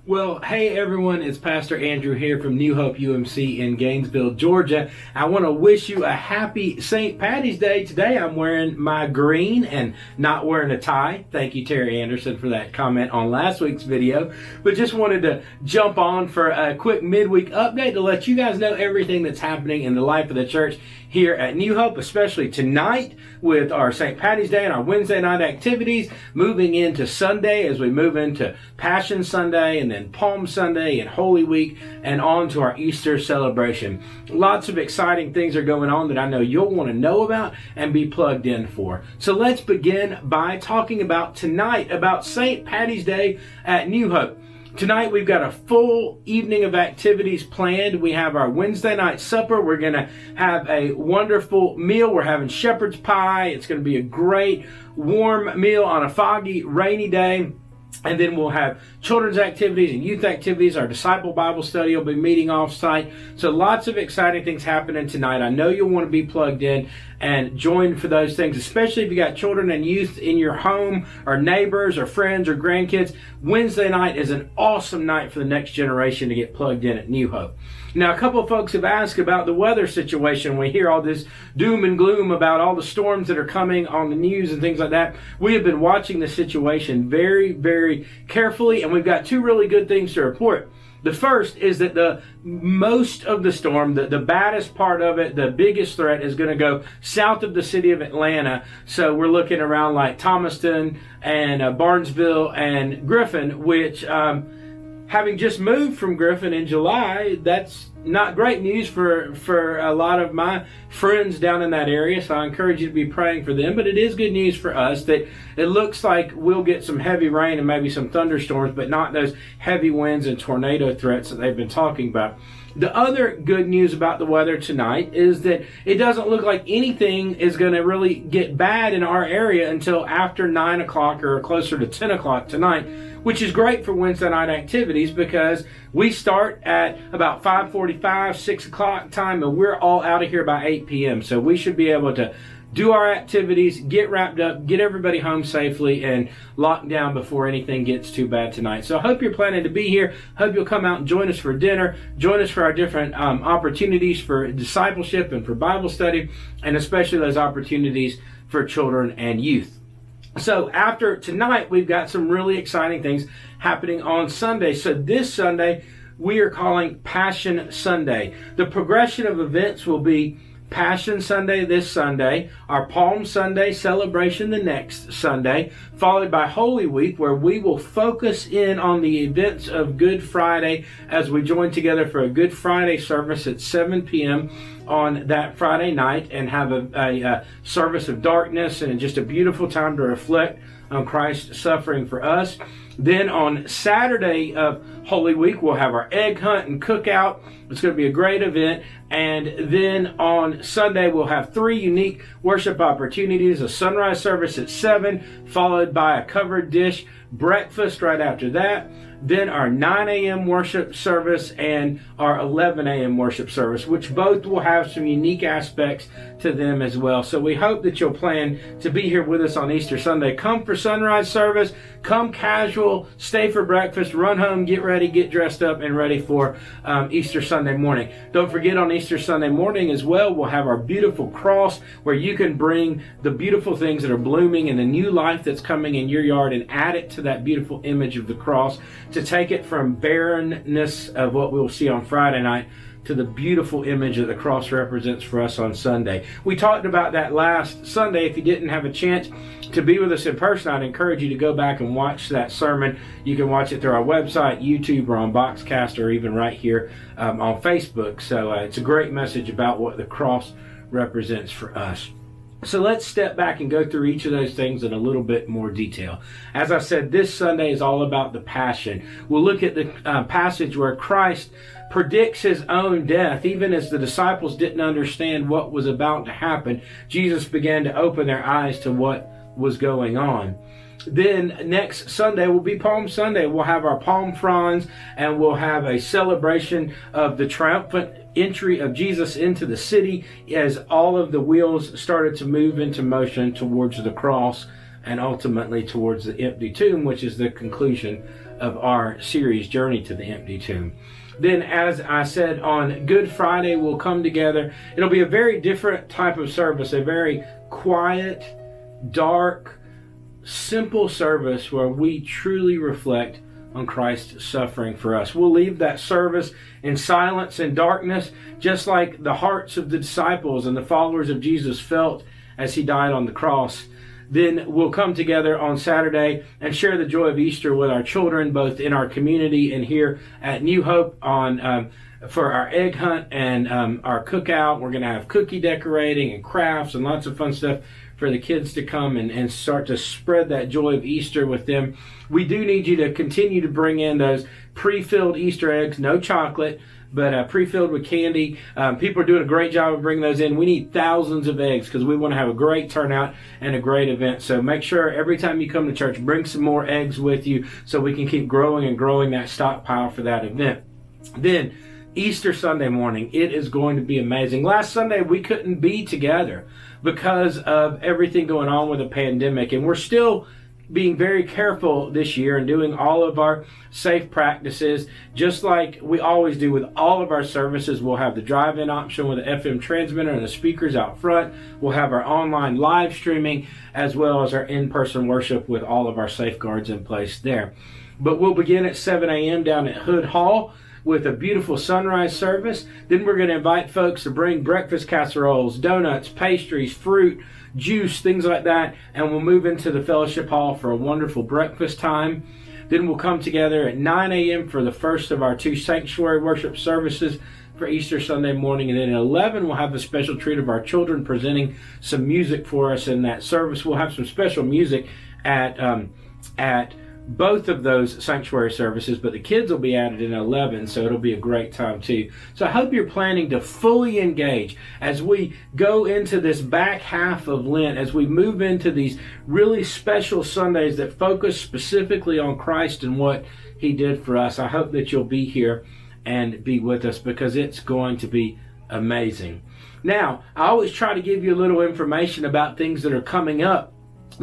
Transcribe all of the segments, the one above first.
Well, hey everyone, it's Pastor Andrew here from New Hope UMC in Gainesville, Georgia. I want to wish you a happy St. Patty's Day. Today I'm wearing my green and not wearing a tie. Thank you, Terry Anderson, for that comment on last week's video. But just wanted to jump on for a quick midweek update to let you guys know everything that's happening in the life of the church here at New Hope, especially tonight with our St. Patty's Day and our Wednesday night activities, moving into Sunday as we move into Passion Sunday and then Palm Sunday and Holy Week and on to our Easter celebration. Lots of exciting things are going on that I know you'll want to know about and be plugged in for. So let's begin by talking about tonight, about St. Patty's Day at New Hope. Tonight we've got a full evening of activities planned. We have our Wednesday night supper. We're going to have a wonderful meal. We're having shepherd's pie. It's going to be a great warm meal on a foggy, rainy day. And then we'll have children's activities and youth activities. Our disciple Bible study will be meeting off-site. So lots of exciting things happening tonight. I know you'll want to be plugged in and join for those things, especially if you got children and youth in your home or neighbors or friends or grandkids. Wednesday night is an awesome night for the next generation to get plugged in at New Hope. Now, a couple of folks have asked about the weather situation. We hear all this doom and gloom about all the storms that are coming on the news and things like that. We have been watching the situation very, very carefully, and we've got two really good things to report. The first is that the most of the storm, the baddest part of it, the biggest threat is going to go south of the city of Atlanta. So we're looking around like Thomaston and Barnesville and Griffin, which having just moved from Griffin in July, that's not great news for a lot of my friends down in that area. So I encourage you to be praying for them. But it is good news for us that it looks like we'll get some heavy rain and maybe some thunderstorms, but not those heavy winds and tornado threats that they've been talking about. The other good news about the weather tonight is that it doesn't look like anything is going to really get bad in our area until after 9 o'clock or closer to 10 o'clock tonight, which is great for Wednesday night activities because we start at about 5:45, 6 o'clock time, and we're all out of here by 8 p.m. So we should be able to do our activities, get wrapped up, get everybody home safely, and lock down before anything gets too bad tonight. So I hope you're planning to be here. Hope you'll come out and join us for dinner. Join us for our different opportunities for discipleship and for Bible study, and especially those opportunities for children and youth. So after tonight, we've got some really exciting things happening on Sunday. So this Sunday, we are calling Passion Sunday. The progression of events will be Passion Sunday this Sunday, our Palm Sunday celebration the next Sunday, followed by Holy Week, where we will focus in on the events of Good Friday as we join together for a Good Friday service at 7 p.m. on that Friday night and have a service of darkness and just a beautiful time to reflect on Christ's suffering for us. Then on Saturday of Holy Week, we'll have our egg hunt and cookout. It's going to be a great event. And then on Sunday, we'll have three unique worship opportunities. A sunrise service at 7, followed by a covered dish breakfast right after that. Then our 9 a.m. worship service and our 11 a.m. worship service, which both will have some unique aspects to them as well. So we hope that you'll plan to be here with us on Easter Sunday. Come for sunrise service, come casual, stay for breakfast, run home, get ready, get dressed up, and ready for Easter Sunday morning. Don't forget on Easter Sunday morning as well, we'll have our beautiful cross where you can bring the beautiful things that are blooming and the new life that's coming in your yard and add it to that beautiful image of the cross, to take it from barrenness of what we'll see on Friday night to the beautiful image that the cross represents for us on Sunday. We talked about that last Sunday. If you didn't have a chance to be with us in person, I'd encourage you to go back and watch that sermon. You can watch it through our website, YouTube, or on Boxcast, or even right here on Facebook. So it's a great message about what the cross represents for us. So let's step back and go through each of those things in a little bit more detail. As I said, this Sunday is all about the Passion. We'll look at the passage where Christ predicts his own death. Even as the disciples didn't understand what was about to happen, Jesus began to open their eyes to what was going on. Then next Sunday will be Palm Sunday. We'll have our palm fronds and we'll have a celebration of the triumphant entry of Jesus into the city as all of the wheels started to move into motion towards the cross and ultimately towards the empty tomb, which is the conclusion of our series, Journey to the Empty Tomb. Then, as I said, on Good Friday, we'll come together. It'll be a very different type of service, a very quiet, dark, simple service where we truly reflect on Christ's suffering for us. We'll leave that service in silence and darkness, just like the hearts of the disciples and the followers of Jesus felt as he died on the cross. Then we'll come together on Saturday and share the joy of Easter with our children, both in our community and here at New Hope for our egg hunt and our cookout. We're going to have cookie decorating and crafts and lots of fun stuff for the kids to come and start to spread that joy of Easter with them. We do need you to continue to bring in those pre-filled Easter eggs, no chocolate, but pre-filled with candy. People are doing a great job of bringing those in. We need thousands of eggs because we want to have a great turnout and a great event. So make sure every time you come to church, bring some more eggs with you so we can keep growing and growing that stockpile for that event. Then Easter Sunday morning, it is going to be amazing. Last Sunday, we couldn't be together because of everything going on with the pandemic, and we're still being very careful this year and doing all of our safe practices, just like we always do with all of our services. We'll have the drive-in option with the FM transmitter and the speakers out front. We'll have our online live streaming as well as our in-person worship with all of our safeguards in place there. But we'll begin at 7 a.m. down at Hood Hall with a beautiful sunrise service. Then we're going to invite folks to bring breakfast casseroles, donuts, pastries, fruit, juice, things like that, and we'll move into the fellowship hall for a wonderful breakfast time. Then we'll come together at 9 a.m. for the first of our 2 sanctuary worship services for Easter Sunday morning, and then at 11 we'll have a special treat of our children presenting some music for us in that service. We'll have some special music at both of those sanctuary services, but the kids will be added in 11, so it'll be a great time too. So I hope you're planning to fully engage as we go into this back half of Lent, as we move into these really special Sundays that focus specifically on Christ and what he did for us. I hope that you'll be here and be with us because it's going to be amazing. Now, I always try to give you a little information about things that are coming up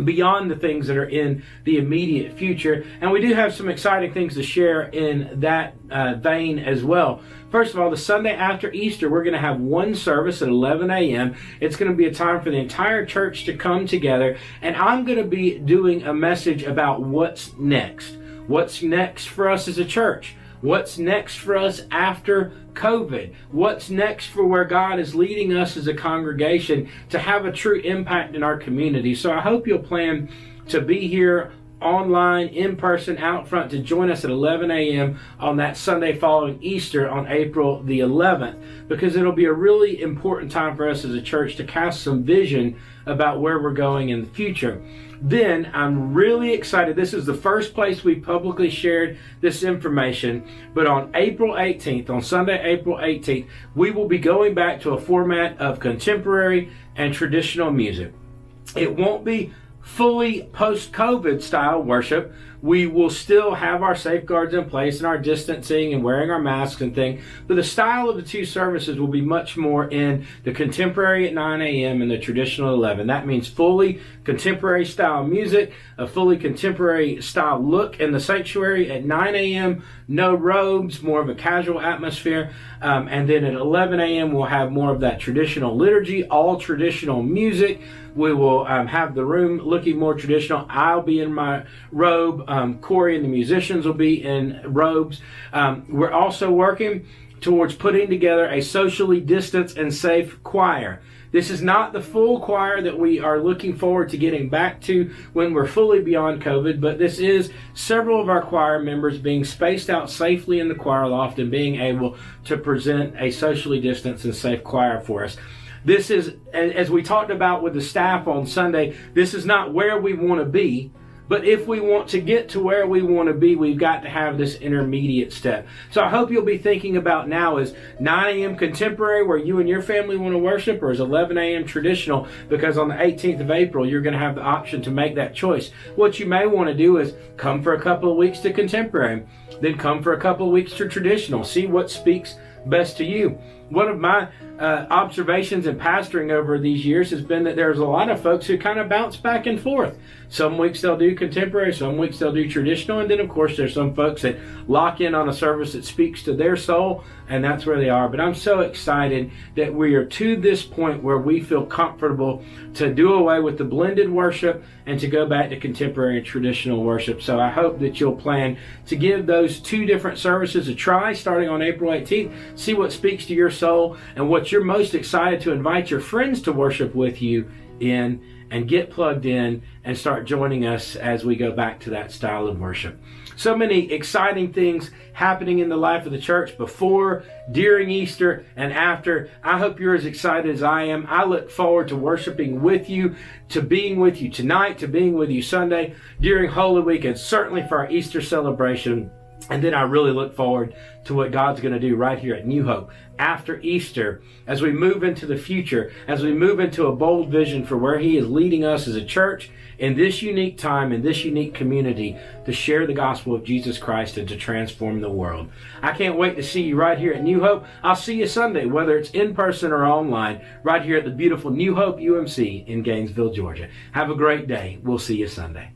beyond the things that are in the immediate future, and we do have some exciting things to share in that vein as well. First of all, the Sunday after Easter, we're going to have one service at 11 a.m. It's going to be a time for the entire church to come together, and I'm going to be doing a message about what's next. What's next for us as a church? What's next for us after COVID? What's next for where God is leading us as a congregation to have a true impact in our community? So I hope you'll plan to be here online, in person, out front to join us at 11 a.m. on that Sunday following Easter on April the 11th, because it'll be a really important time for us as a church to cast some vision about where we're going in the future. Then I'm really excited. This is the first place we publicly shared this information, but on April 18th, on Sunday, April 18th, we will be going back to a format of contemporary and traditional music. It won't be fully post-COVID style worship. We will still have our safeguards in place and our distancing and wearing our masks and things, but the style of the 2 services will be much more in the contemporary at 9 a.m. and the traditional at 11. That means fully contemporary style music, a fully contemporary style look in the sanctuary at 9 a.m., no robes, more of a casual atmosphere, and then at 11 a.m. we'll have more of that traditional liturgy, all traditional music. We will have the room looking more traditional. I'll be in my robe. Corey and the musicians will be in robes. We're also working towards putting together a socially distanced and safe choir. This is not the full choir that we are looking forward to getting back to when we're fully beyond COVID, but this is several of our choir members being spaced out safely in the choir loft and being able to present a socially distanced and safe choir for us. This is, as we talked about with the staff on Sunday, this is not where we want to be, but if we want to get to where we want to be, we've got to have this intermediate step. So I hope you'll be thinking about now is 9 a.m. contemporary where you and your family want to worship, or is 11 a.m. traditional, because on the 18th of April, you're going to have the option to make that choice. What you may want to do is come for a couple of weeks to contemporary, then come for a couple of weeks to traditional. See what speaks best to you. one of my observations in pastoring over these years has been that there's a lot of folks who kind of bounce back and forth. Some weeks they'll do contemporary, some weeks they'll do traditional, and then of course there's some folks that lock in on a service that speaks to their soul, and that's where they are. But I'm so excited that we are to this point where we feel comfortable to do away with the blended worship and to go back to contemporary and traditional worship. So I hope that you'll plan to give those two different services a try starting on April 18th. See what speaks to your soul and what you're most excited to invite your friends to worship with you in, and get plugged in and start joining us as we go back to that style of worship. So many exciting things happening in the life of the church before, during Easter, and after. I hope you're as excited as I am. I look forward to worshiping with you, to being with you tonight, to being with you Sunday, during Holy Week, and certainly for our Easter celebration. And then I really look forward to what God's going to do right here at New Hope after Easter, as we move into the future, as we move into a bold vision for where He is leading us as a church in this unique time, in this unique community, to share the gospel of Jesus Christ and to transform the world. I can't wait to see you right here at New Hope. I'll see you Sunday, whether it's in person or online, right here at the beautiful New Hope UMC in Gainesville, Georgia. Have a great day. We'll see you Sunday.